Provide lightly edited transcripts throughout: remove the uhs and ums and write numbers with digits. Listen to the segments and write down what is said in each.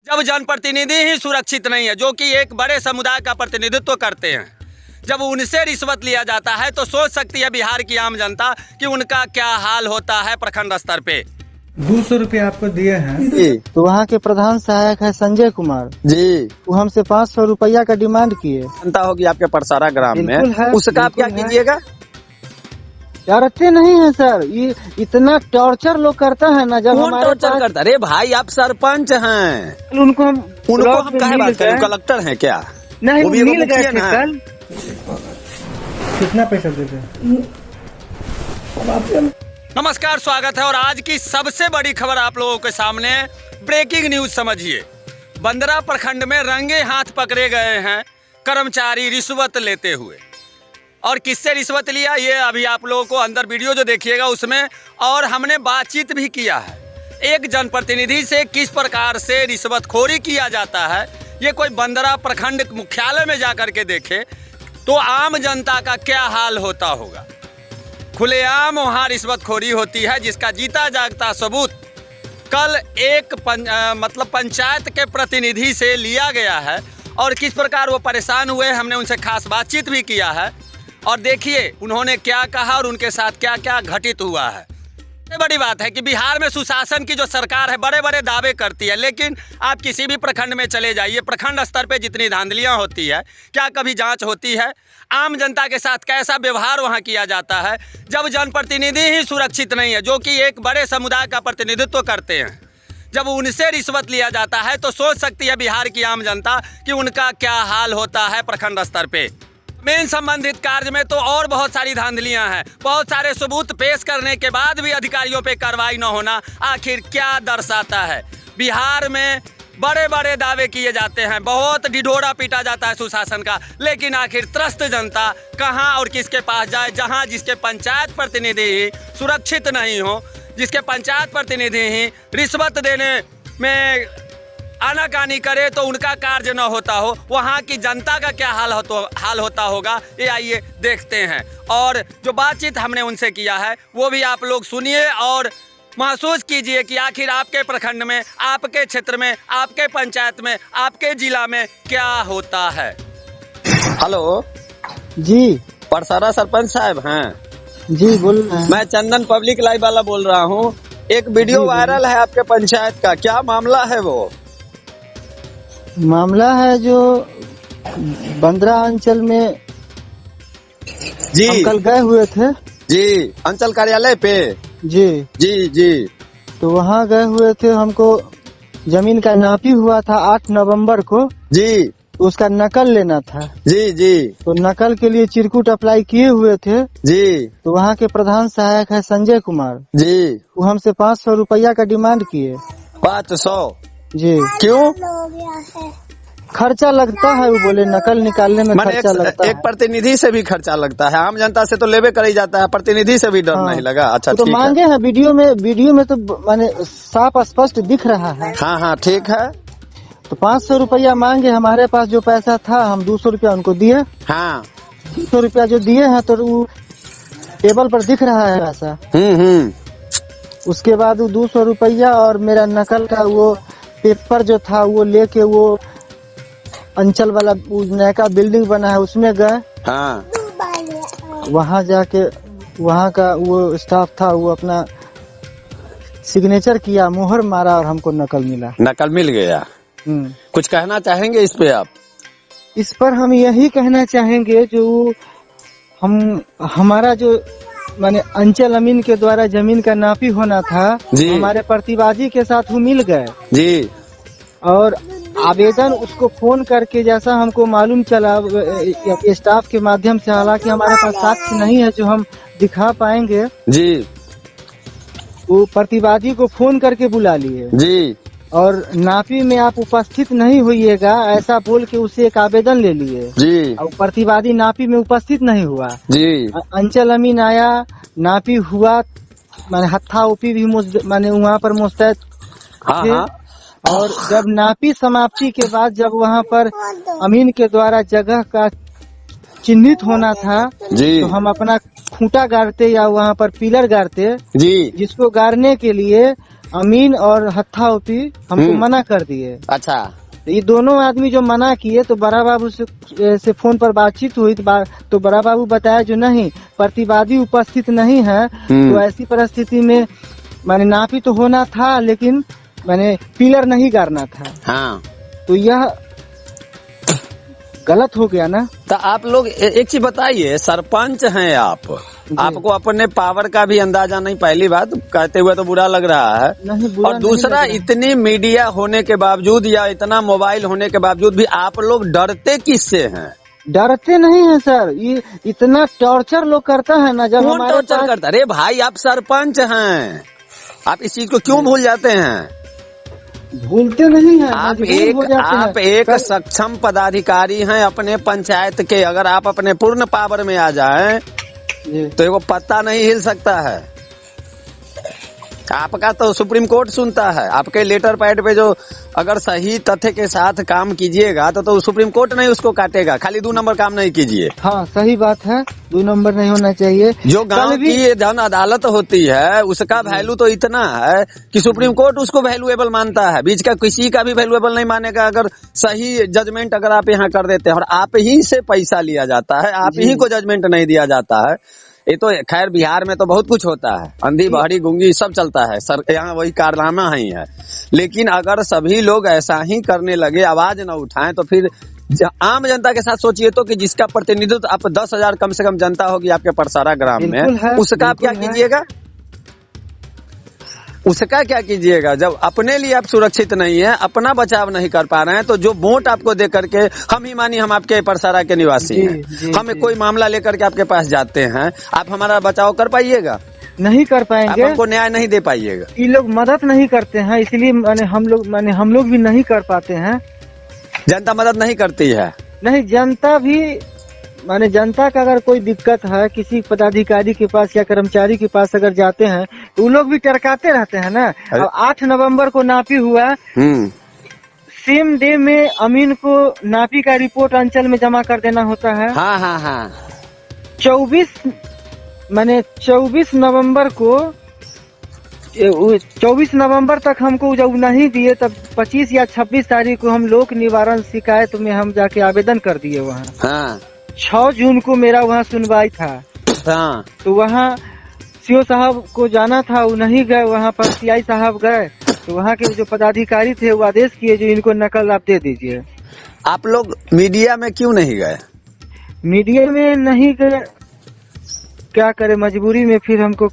जब जनप्रतिनिधि ही सुरक्षित नहीं है, जो कि एक बड़े समुदाय का प्रतिनिधित्व करते हैं, जब उनसे रिश्वत लिया जाता है तो सोच सकती है बिहार की आम जनता कि उनका क्या हाल होता है प्रखंड स्तर पे। 200 रुपये आपको दिए हैं जी। तो वहाँ के प्रधान सहायक है संजय कुमार जी। वो हमसे 500 रुपया का डिमांड किए। जनता होगी आपके परसारा ग्राम में, बिल्कुल है, उसका आप क्या बिल्कुल है। कीजिएगा? डरते नहीं है सर, ये इतना टॉर्चर लोग करता है ना। जब कौन हमारे टॉर्चर पास करता? अरे भाई आप सरपंच हैं, उनको हम काहे बात करें? कलेक्टर हैं क्या? नहीं वो भी एगो मिल गए मुखिया थे ना। कल। कितना पैसा देते? नमस्कार, स्वागत है और आज की सबसे बड़ी खबर आप लोगों के सामने। ब्रेकिंग न्यूज समझिए। बंदरा प्रखंड में रंगे हाथ पकड़े गए हैं कर्मचारी रिश्वत लेते हुए। और किससे रिश्वत लिया ये अभी आप लोगों को अंदर वीडियो जो देखिएगा उसमें, और हमने बातचीत भी किया है एक जनप्रतिनिधि से किस प्रकार से रिश्वतखोरी किया जाता है। ये कोई बंदरा प्रखंड मुख्यालय में जाकर के देखे तो आम जनता का क्या हाल होता होगा। खुलेआम वहाँ रिश्वतखोरी होती है, जिसका जीता जागता सबूत कल एक पंचायत के प्रतिनिधि से लिया गया है। और किस प्रकार वो परेशान हुए, हमने उनसे खास बातचीत भी किया है। और देखिए उन्होंने क्या कहा और उनके साथ क्या क्या घटित हुआ है। सबसे बड़ी बात है कि बिहार में सुशासन की जो सरकार है बड़े बड़े दावे करती है, लेकिन आप किसी भी प्रखंड में चले जाइए, प्रखंड स्तर पे जितनी धांधलियां होती है, क्या कभी जांच होती है? आम जनता के साथ कैसा व्यवहार वहां किया जाता है जब जनप्रतिनिधि ही सुरक्षित नहीं है, जो कि एक बड़े समुदाय का प्रतिनिधित्व करते हैं। जब उनसे रिश्वत लिया जाता है तो सोच सकती है बिहार की आम जनता कि उनका क्या हाल होता है प्रखंड स्तर पे। मेन संबंधित कार्य में तो और बहुत सारी धांधलियां हैं। बहुत सारे सबूत पेश करने के बाद भी अधिकारियों पे कार्रवाई न होना आखिर क्या दर्शाता है? बिहार में बड़े बड़े दावे किए जाते हैं, बहुत ढिढोरा पीटा जाता है सुशासन का, लेकिन आखिर त्रस्त जनता कहां और किसके पास जाए, जहां जिसके पंचायत प्रतिनिधि ही सुरक्षित नहीं हो, जिसके पंचायत प्रतिनिधि ही रिश्वत देने में आनाकानी करे तो उनका कार्य न होता हो, वहाँ की जनता का क्या हाल होता होगा, ये आइए देखते हैं। और जो बातचीत हमने उनसे किया है वो भी आप लोग सुनिए और महसूस कीजिए कि आखिर आपके प्रखंड में, आपके क्षेत्र में, आपके पंचायत में, आपके जिला में क्या होता है। हेलो जी परसारा सरपंच साहब हैं? जी बोल रहे हैं। मैं चंदन पब्लिक लाइव वाला बोल रहा हूँ। एक वीडियो वायरल है आपके पंचायत का, क्या मामला है? वो मामला है जो बंदरा अंचल में जी हम कल गए हुए थे। जी अंचल कार्यालय पे। जी जी जी तो वहाँ गए हुए थे, हमको जमीन का नापी हुआ था 8 नवंबर को, जी तो उसका नकल लेना था। जी जी तो नकल के लिए चिरकुट अप्लाई किए हुए थे। जी तो वहाँ के प्रधान सहायक है संजय कुमार, जी। वो हमसे 500 रुपया का डिमांड किए। 500? जी क्यों? खर्चा लगता है, वो बोले नकल निकालने में मैंने खर्चा लगता एक है। प्रतिनिधि से भी खर्चा लगता है, आम जनता से तो लेवे कर ही जाता है, प्रतिनिधि से भी डर हाँ। नहीं लगा? अच्छा तो ठीक है। मांगे हैं वीडियो में तो माने साफ स्पष्ट दिख रहा है। हाँ हाँ ठीक है। तो 500 रुपया मांगे, हमारे पास जो पैसा था हम 200 रुपया उनको दिए। हाँ 200 रुपया जो दिए हैं तो वो टेबल पर दिख रहा है ऐसा। उसके बाद वो 200 रुपया और मेरा नकल का वो पेपर जो था वो लेके वो अंचल वाला नया का बिल्डिंग बना है उसमें गए। हाँ वहाँ जाके वहाँ का वो स्टाफ था, वो अपना सिग्नेचर किया, मोहर मारा और हमको नकल मिला। नकल मिल गया। कुछ कहना चाहेंगे इस पे आप? इस पर हम यही कहना चाहेंगे, जो हमारा जो माने अंचल अमीन के द्वारा जमीन का नापी होना था, हमारे प्रतिवादी के साथ वो मिल गए जी। और आवेदन उसको फोन करके, जैसा हमको मालूम चला स्टाफ के माध्यम से, हालांकि हमारे पास साक्ष्य नहीं है जो हम दिखा पाएंगे जी, वो प्रतिवादी को फोन करके बुला लिए जी, और नापी में आप उपस्थित नहीं होइएगा ऐसा बोल के उसे एक आवेदन ले लिए जी, और प्रतिवादी नापी में उपस्थित नहीं हुआ जी। अंचल अमीन आया, नापी हुआ, माने हत्था ओपी भी माने वहाँ पर मुस्तैद हाँ थे। हाँ। और जब नापी समाप्ति के बाद जब वहाँ पर अमीन के द्वारा जगह का चिन्हित होना था जी, तो हम अपना खूंटा गाड़ते या वहाँ पर पिलर गाड़ते, जी, जिसको गाड़ने के लिए अमीन और हत्था ओपी हमको मना कर दिए। अच्छा। ये दोनों आदमी जो मना किए तो बड़ा बाबू से फोन पर बातचीत हुई तो बड़ा बाबू बताया जो नहीं, प्रतिवादी उपस्थित नहीं है, तो ऐसी परिस्थिति में माने नापी तो होना था लेकिन माने पिलर नहीं गाड़ना था। हाँ। तो यह गलत हो गया ना। तो आप लोग एक चीज बताइए, सरपंच हैं आप, आपको अपने पावर का भी अंदाजा नहीं, पहली बात कहते हुए तो बुरा लग रहा है, नहीं बुरा और दूसरा नहीं इतनी मीडिया होने के बावजूद या इतना मोबाइल होने के बावजूद भी आप लोग डरते किससे हैं? डरते नहीं है सर, ये इतना टॉर्चर लोग करता है ना। जब कौन टॉर्चर करता है? अरे भाई आप सरपंच हैं, आप इस चीज को क्यों भूल जाते हैं? भूलते नहीं है, आप एक सक्षम पदाधिकारी हैं अपने पंचायत के, अगर आप अपने पूर्ण पावर में आ जाएं तो एगो पत्ता नहीं हिल सकता है। आपका तो सुप्रीम कोर्ट सुनता है, आपके लेटर पैड पे जो अगर सही तथ्य के साथ काम कीजिएगा तो सुप्रीम कोर्ट नहीं उसको काटेगा। खाली 2 नंबर काम नहीं कीजिए। हाँ सही बात है, 2 नंबर नहीं होना चाहिए। जो गांव की जन अदालत होती है उसका वैल्यू तो इतना है कि सुप्रीम कोर्ट उसको वैल्यूएबल मानता है, बीच का किसी का भी वैल्यूएबल नहीं मानेगा अगर सही जजमेंट अगर आप यहाँ कर देते हैं। और आप ही से पैसा लिया जाता है, आप ही को जजमेंट नहीं दिया जाता है। ये तो खैर बिहार में तो बहुत कुछ होता है, अंधी बहरी गूंगी सब चलता है सर, यहाँ वही कारनामा ही है। लेकिन अगर सभी लोग ऐसा ही करने लगे, आवाज न उठाएं, तो फिर आम जनता के साथ सोचिए तो कि जिसका प्रतिनिधित्व आप 10,000 कम से कम जनता होगी आपके परसारा ग्राम में, उसका आप क्या कीजिएगा? उसका क्या कीजिएगा? जब अपने लिए आप सुरक्षित नहीं है, अपना बचाव नहीं कर पा रहे हैं, तो जो वोट आपको दे करके हम ही मानिए हम आपके परसारा के निवासी हैं, हमें कोई मामला लेकर के आपके पास जाते हैं, आप हमारा बचाव कर पाइएगा? नहीं कर पाएंगे, आप हमको न्याय नहीं दे पाइएगा। ये लोग मदद नहीं करते हैं, इसलिए हम लोग भी नहीं कर पाते हैं। जनता मदद नहीं करती है? नहीं, जनता भी जनता का अगर कोई दिक्कत है किसी पदाधिकारी के पास या कर्मचारी के पास अगर जाते हैं तो वो लोग भी टरकाते रहते हैं ना। अब 8 नवंबर को नापी हुआ, सेम डे में अमीन को नापी का रिपोर्ट अंचल में जमा कर देना होता है। हाँ हाँ हाँ। 24 नवंबर को 24 नवंबर तक हमको जब नहीं दिए तब 25 या 26 तारीख को हम लोक निवारण शिकायत में हम जाके आवेदन कर दिए वहाँ। हाँ। 6 जून को मेरा वहाँ सुनवाई था। हाँ। तो वहाँ सीओ साहब को जाना था, वो नहीं गए, वहाँ पर सीआई साहब गए, तो वहाँ के जो पदाधिकारी थे वो आदेश किए जो इनको नकल आप दे दीजिए। आप लोग मीडिया में क्यों नहीं गए? मीडिया में नहीं गए, क्या करे, मजबूरी में फिर हमको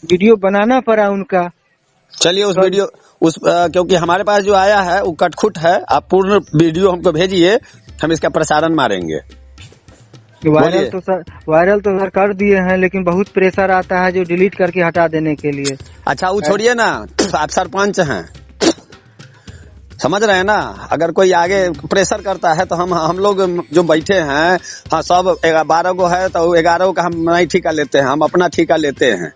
वीडियो बनाना पड़ा उनका। चलिए उस वीडियो क्योंकि हमारे पास जो आया है वो कटखुट है, आप पूर्ण वीडियो हमको भेजिए, हम इसका प्रसारण मारेंगे। वायरल तो सर कर दिए हैं, लेकिन बहुत प्रेशर आता है जो डिलीट करके हटा देने के लिए। अच्छा वो छोड़िए ना, आप सरपंच हैं, समझ रहे हैं ना, अगर कोई आगे प्रेशर करता है तो हम लोग जो बैठे हैं, हाँ सब 12 को है तो 11 का हम नहीं ठेका लेते हैं, हम अपना ठेका लेते हैं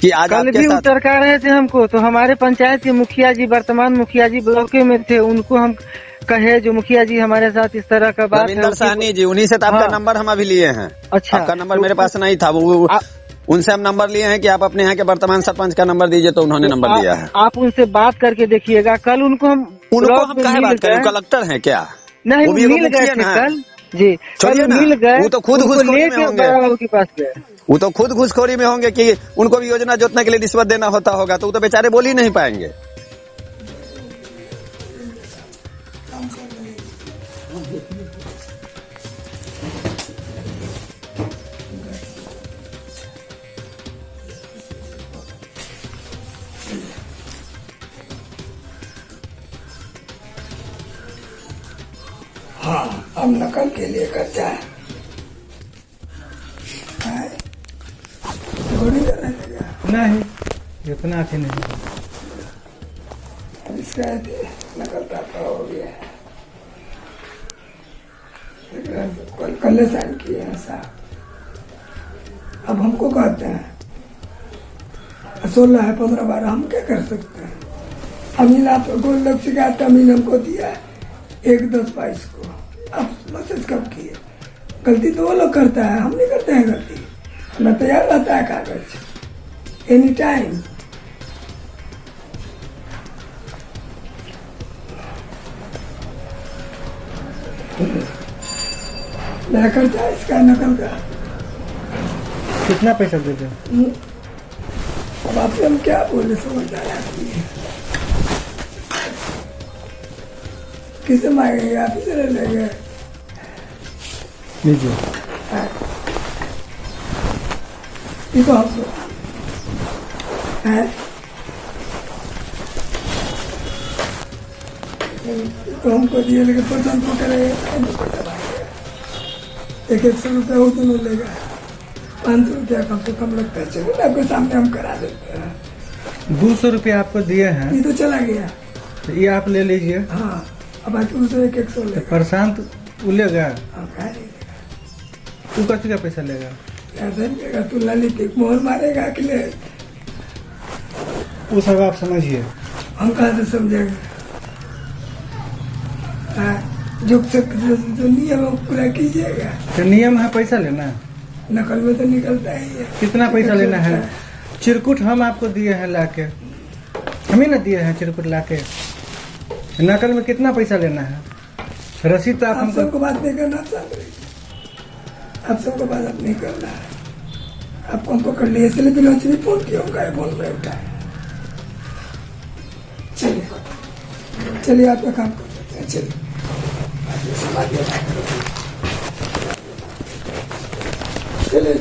कि आज कल भी उतरका रहे थे हमको, तो हमारे पंचायत के मुखिया जी, वर्तमान मुखिया जी ब्लॉक में थे, उनको हम कहे जो मुखिया जी हमारे साथ इस तरह का बात है, साहनी जी, उन्हीं से तो आपका नंबर हम अभी लिए हैं। अच्छा, आपका नंबर मेरे पास नहीं था, वो उनसे हम नंबर लिए हैं कि आप अपने यहाँ के वर्तमान सरपंच का नंबर दीजिए, तो उन्होंने नंबर दिया है। आप उनसे बात करके देखिएगा। कल उनको हम कहे बात करें, कलेक्टर हैं क्या? नहीं, वो मिल गए थे कल जी, कल मिल गए, वो तो खुद घुसखोरी में होंगे, के पास गए, वो तो खुद घुसखोरी में होंगे कि उनको भी योजना जोतने के लिए रिश्वत देना होता होगा, तो वो तो बेचारे बोल ही नहीं पाएंगे। हाँ, अब नकल के लिए खर्चा है। नहीं, इतना भी नहीं। इसका नकल टापा हो गया है, कल साइन किए हैं साहब। अब हमको कहते हैं 16 है 15 12, हम क्या कर सकते हैं? अमीन आपको लोग शिकायत अमीन हमको दिया है 1/10/22 को। अब मैसेज कब किए? गलती तो वो लोग करता है, हम नहीं करते हैं गलती। हमें तैयार रहता है कागज एनी टाइम। मेरा खर्चा है इसका नकल का। कितना पैसा दे दे? अब आपसे हम क्या बोले, समझदार आदमी है। किसे मांगेंगे, आप ही से ले लेंगे। लीजिए। देखो हमको है तो हमको दिए, लेकिन पसंद को करेगा। 100 रुपया वो दोनों लेगा, 500 रुपया कम से कम लगता है। चलो ना, आपके सामने हम करा देते हैं। 200 रुपया आपको दिए हैं, ये तो चला गया। तो ये आप ले लीजिए। हाँ, अब बाकी उसे 100 लेगा। प्रशांत वो लेगा, हाँ, कहा नहीं लेगा, तू कथी का पैसा लेगा? ऐसा नहीं लेगा। तू ललित मोहर मारेगा कि ले, वो सब आप समझिए। हम कहाँ से समझेंगे? हाँ, जो नियम है पूरा कीजिएगा। तो नियम है पैसा लेना, नकल में तो निकलता ही है। कितना पैसा लेना है? चिरकुट हम आपको दिए हैं लाके, हम ही ना दिए हैं चिरकुट लाके। नकल में कितना पैसा लेना है? रसीद तो आप आप हमको। सबको बात नहीं करना, आप सबको बात आप नहीं करना है। आपको हम पकड़ लिए, इसलिए बिना भी फोन किया, उनका फोन पे उठाए। चलिए आपका काम कर सकते हैं। चलिए चलिए